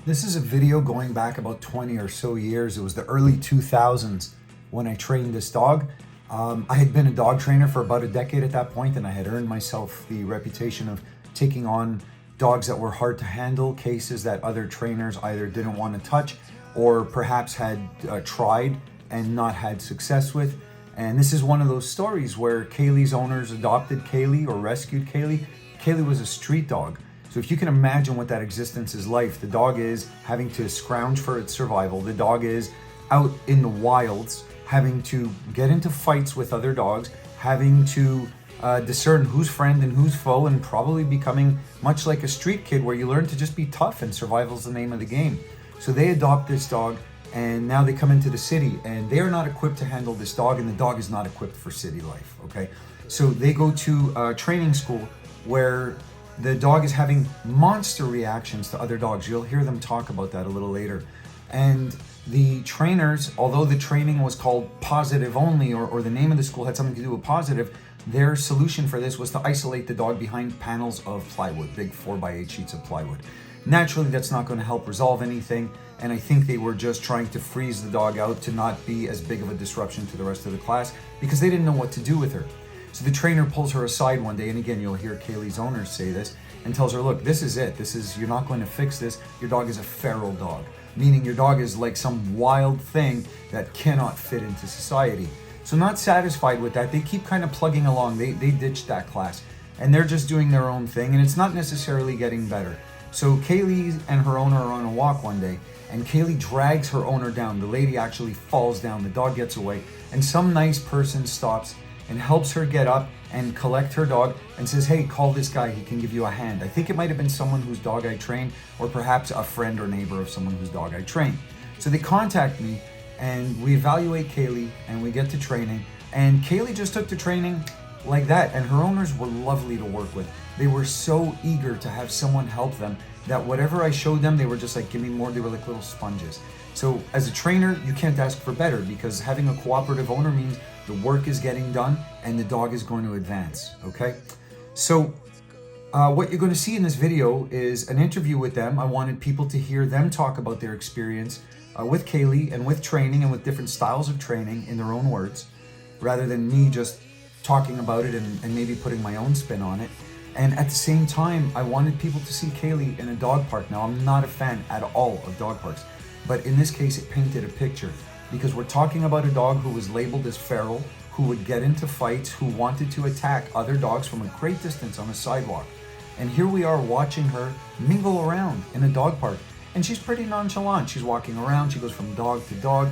This is a video going back about 20 or so years. It was the early 2000s when I trained this dog. I had been a dog trainer for about a decade at that point, and I had earned myself the reputation of taking on dogs that were hard to handle, cases that other trainers either didn't want to touch or perhaps had tried and not had success with. And this is one of those stories where Kaylee's owners adopted Kaylee or rescued Kaylee. Kaylee was a street dog. So if you can imagine what that existence is like, the dog is having to scrounge for its survival. The dog is out in the wilds, having to get into fights with other dogs, having to discern who's friend and who's foe, and probably becoming much like a street kid where you learn to just be tough and survival's the name of the game. So they adopt this dog, and now they come into the city and they're not equipped to handle this dog, and the dog is not equipped for city life, okay? So they go to training school where the dog is having monster reactions to other dogs. You'll hear them talk about that a little later. And the trainers, although the training was called positive only, or the name of the school had something to do with positive, their solution for this was to isolate the dog behind panels of plywood, big 4x8 sheets of plywood. Naturally, that's not going to help resolve anything, and I think they were just trying to freeze the dog out to not be as big of a disruption to the rest of the class because they didn't know what to do with her. So the trainer pulls her aside one day, and again, you'll hear Kaylee's owners say this, and tells her, look, this is it. You're not going to fix this. Your dog is a feral dog, meaning your dog is like some wild thing that cannot fit into society. So not satisfied with that, they keep kind of plugging along. They ditched that class, and they're just doing their own thing, and it's not necessarily getting better. So Kaylee and her owner are on a walk one day, and Kaylee drags her owner down. The lady actually falls down. The dog gets away, and some nice person stops and helps her get up and collect her dog and says, hey, call this guy, he can give you a hand. I think it might have been someone whose dog I trained, or perhaps a friend or neighbor of someone whose dog I trained. So they contact me, and we evaluate Kaylee, and we get to training, and Kaylee just took to training like that, and her owners were lovely to work with. They were so eager to have someone help them that whatever I showed them, they were just like, give me more. They were like little sponges. So as a trainer, you can't ask for better, because having a cooperative owner means the work is getting done and the dog is going to advance, okay? So what you're going to see in this video is an interview with them. I wanted people to hear them talk about their experience with Kaylee and with training and with different styles of training in their own words, rather than me just talking about it and maybe putting my own spin on it. And at the same time, I wanted people to see Kaylee in a dog park. Now, I'm not a fan at all of dog parks, but in this case, it painted a picture, because we're talking about a dog who was labeled as feral, who would get into fights, who wanted to attack other dogs from a great distance on a sidewalk. And here we are watching her mingle around in a dog park. And she's pretty nonchalant. She's walking around, she goes from dog to dog.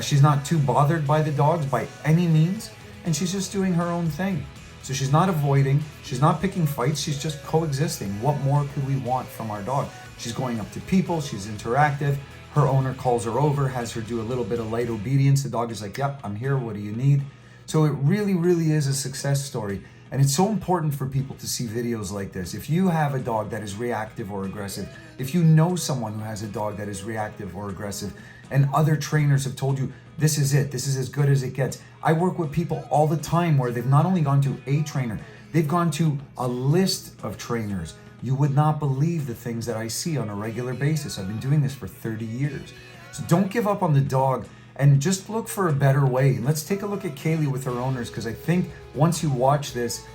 She's not too bothered by the dogs by any means, and she's just doing her own thing. So she's not avoiding, she's not picking fights, she's just coexisting. What more could we want from our dog? She's going up to people, she's interactive. Her owner calls her over, has her do a little bit of light obedience. The dog is like, yep, I'm here, what do you need? So it really, really is a success story. And it's so important for people to see videos like this. If you have a dog that is reactive or aggressive, if you know someone who has a dog that is reactive or aggressive, and other trainers have told you, this is it, this is as good as it gets. I work with people all the time where they've not only gone to a trainer, they've gone to a list of trainers. You would not believe the things that I see on a regular basis. I've been doing this for 30 years. So don't give up on the dog, and just look for a better way. And let's take a look at Kaylee with her owners, because I think once you watch this,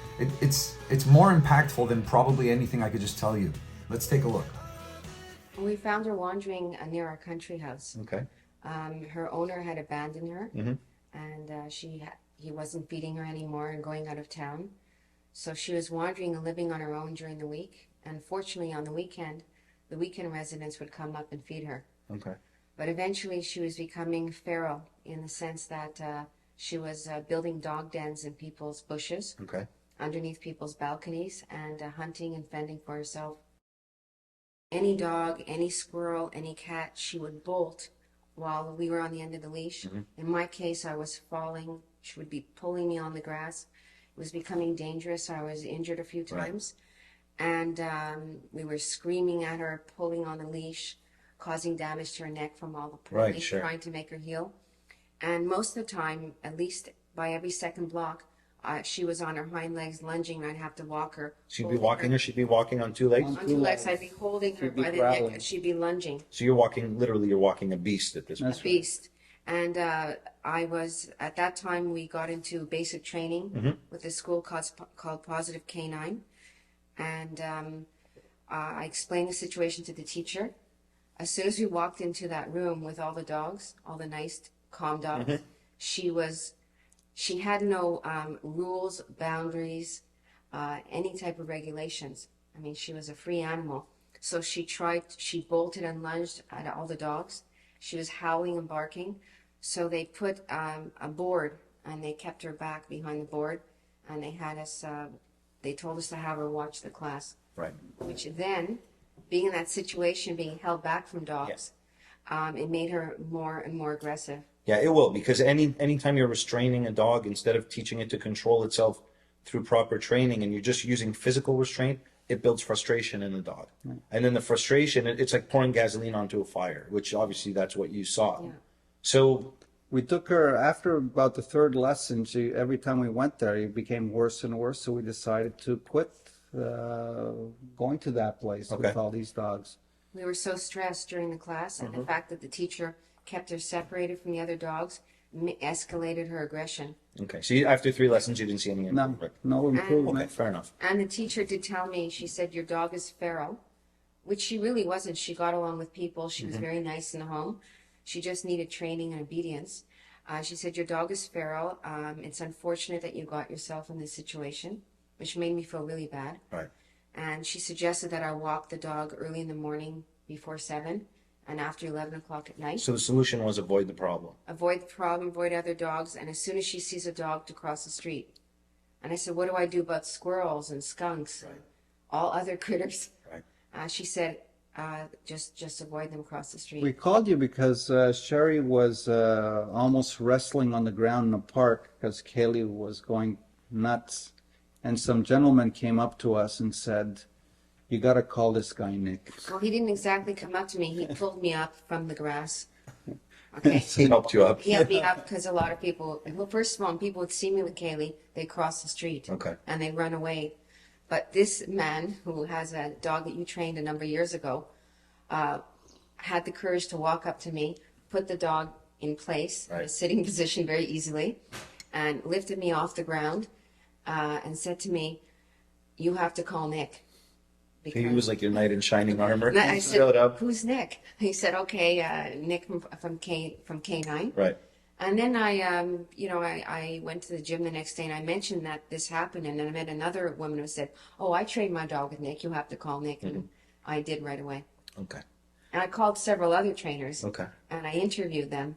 it's more impactful than probably anything I could just tell you. Let's take a look. We found her wandering near our country house. Okay. Her owner had abandoned her, Mm-hmm. and he wasn't feeding her anymore and going out of town. So she was wandering and living on her own during the week. And fortunately, on the weekend residents would come up and feed her. Okay. But eventually, she was becoming feral in the sense that she was building dog dens in people's bushes, Okay. underneath people's balconies, and hunting and fending for herself. Any dog, any squirrel, any cat, she would bolt while we were on the end of the leash. Mm-hmm. In my case, I was falling. She would be pulling me on the grass. It was becoming dangerous. I was injured a few times. And we were screaming at her, pulling on the leash, causing damage to her neck from all the pulling, Right, sure. trying to make her heal. And most of the time, at least by every second block, she was on her hind legs lunging, and I'd have to walk her. She'd be walking, or she'd be walking on 2 legs? On 2 legs. I'd be holding her by the neck, and she'd be lunging. So you're walking, literally, you're walking a beast at this point. A beast. And I was, at that time, we got into basic training with a school called Positive Canine. And I explained the situation to the teacher. As soon as we walked into that room with all the dogs, all the nice, calm dogs, she had no rules, boundaries, any type of regulations. I mean, she was a free animal. So she bolted and lunged at all the dogs. She was howling and barking. So they put a board, and they kept her back behind the board, and they had us, they told us to have her watch the class. Right. Which then, being in that situation, being held back from dogs, it made her more and more aggressive. Yeah, it will, because anytime you're restraining a dog, instead of teaching it to control itself through proper training, and you're just using physical restraint, it builds frustration in the dog. Right. And then the frustration, it's like pouring gasoline onto a fire, which obviously that's what you saw. Yeah. So we took her, after about the third lesson, every time we went there, it became worse and worse, so we decided to quit going to that place with all these dogs. We were so stressed during the class, and the fact that the teacher kept her separated from the other dogs escalated her aggression. Okay, so after 3 lessons, you didn't see any improvement? No improvement. Okay, fair enough. And the teacher did tell me, she said, your dog is feral, which she really wasn't. She got along with people. She was very nice in the home. She just needed training and obedience. She said, your dog is feral. It's unfortunate that you got yourself in this situation, which made me feel really bad. Right. And she suggested that I walk the dog early in the morning before 7 and after 11 o'clock at night. So the solution was avoid the problem. Avoid the problem, avoid other dogs, and as soon as she sees a dog, to cross the street. And I said, what do I do about squirrels and skunks and all other critters? Right. She said, just avoid them across the street. We called you because Sherry was almost wrestling on the ground in the park because Kaylee was going nuts. And some gentleman came up to us and said, you got to call this guy Nick. Well, he didn't exactly come up to me. He pulled me up from the grass. Okay. He helped you up. He helped me up because a lot of people, well, first of all, when people would see me with Kaylee, they'd cross the street. Okay. And they'd run away. But this man, who has a dog that you trained a number of years ago, had the courage to walk up to me, put the dog in place, in a sitting position very easily, and lifted me off the ground and said to me, you have to call Nick. He was like your knight in shining armor. I said, showed up. Who's Nick? He said, okay, Nick from K9. Right. And then I went to the gym the next day and I mentioned that this happened, and then I met another woman who said, oh, I trained my dog with Nick. You have to call Nick. And I did right away. Okay. And I called several other trainers. Okay. And I interviewed them.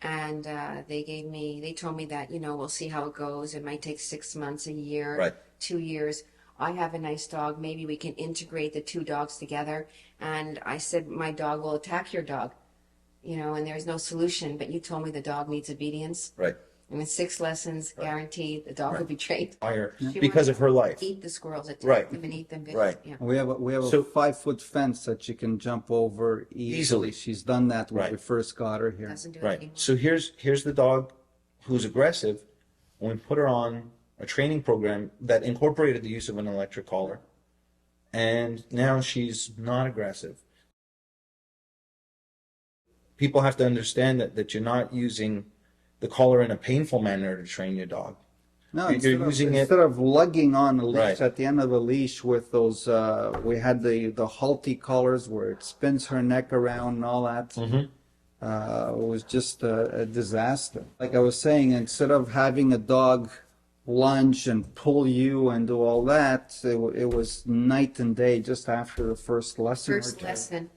And they told me that, we'll see how it goes. It might take 6 months, a year, 2 years. I have a nice dog. Maybe we can integrate the 2 dogs together. And I said, my dog will attack your dog, and there's no solution. But you told me the dog needs obedience. Right. And with 6 lessons, guaranteed, the dog will be trained. Higher because of her life. Eat the squirrels, attack them and eat them. Right. Yeah. We have a 5-foot fence that she can jump over easily. She's done that when we first got her here. Doesn't do it anymore. So here's the dog who's aggressive. And we put her on a training program that incorporated the use of an electric collar, and now she's not aggressive. People have to understand that you're not using the collar in a painful manner to train your dog. No, you're using it instead of lugging on a leash at the end of the leash with those. We had the halty collars where it spins her neck around and all that. It was just a disaster. Like I was saying, instead of having a dog lunge and pull you and do all that, it was night and day just after the first lesson. First lesson.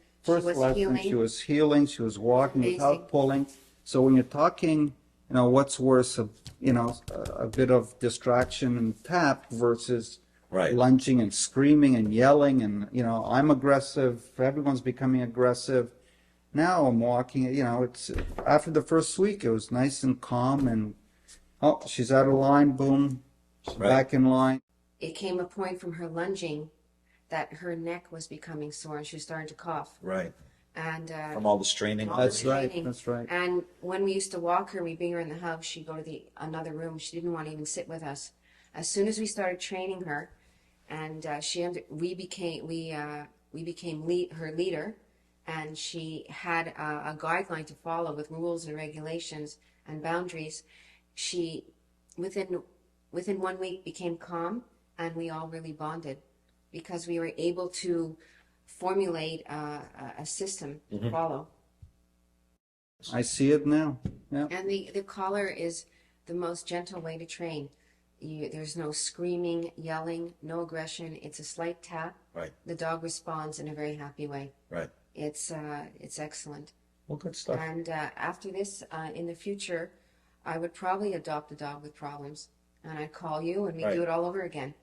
She was healing. She was walking without pulling. So when you're talking, what's worse, a bit of distraction and tap versus lunging and screaming and yelling and, I'm aggressive. Everyone's becoming aggressive. Now I'm walking, it's after the first week, it was nice and calm, and she's out of line, boom, she's back in line. It came a point from her lunging that her neck was becoming sore and she was starting to cough. Right. And from all the straining. That's right. And when we used to walk her, we bring her in the house, she'd go to another room. She didn't want to even sit with us. As soon as we started training her, and we became her leader, and she had a guideline to follow with rules and regulations and boundaries. She within 1 week became calm, and we all really bonded because we were able to formulate a system to follow. I see it now. Yeah. And the collar is the most gentle way to train. There's no screaming, yelling, no aggression. It's a slight tap. Right. The dog responds in a very happy way. Right. It's excellent. Well, good stuff. And after this, in the future, I would probably adopt a dog with problems, and I'd call you, and we do it all over again.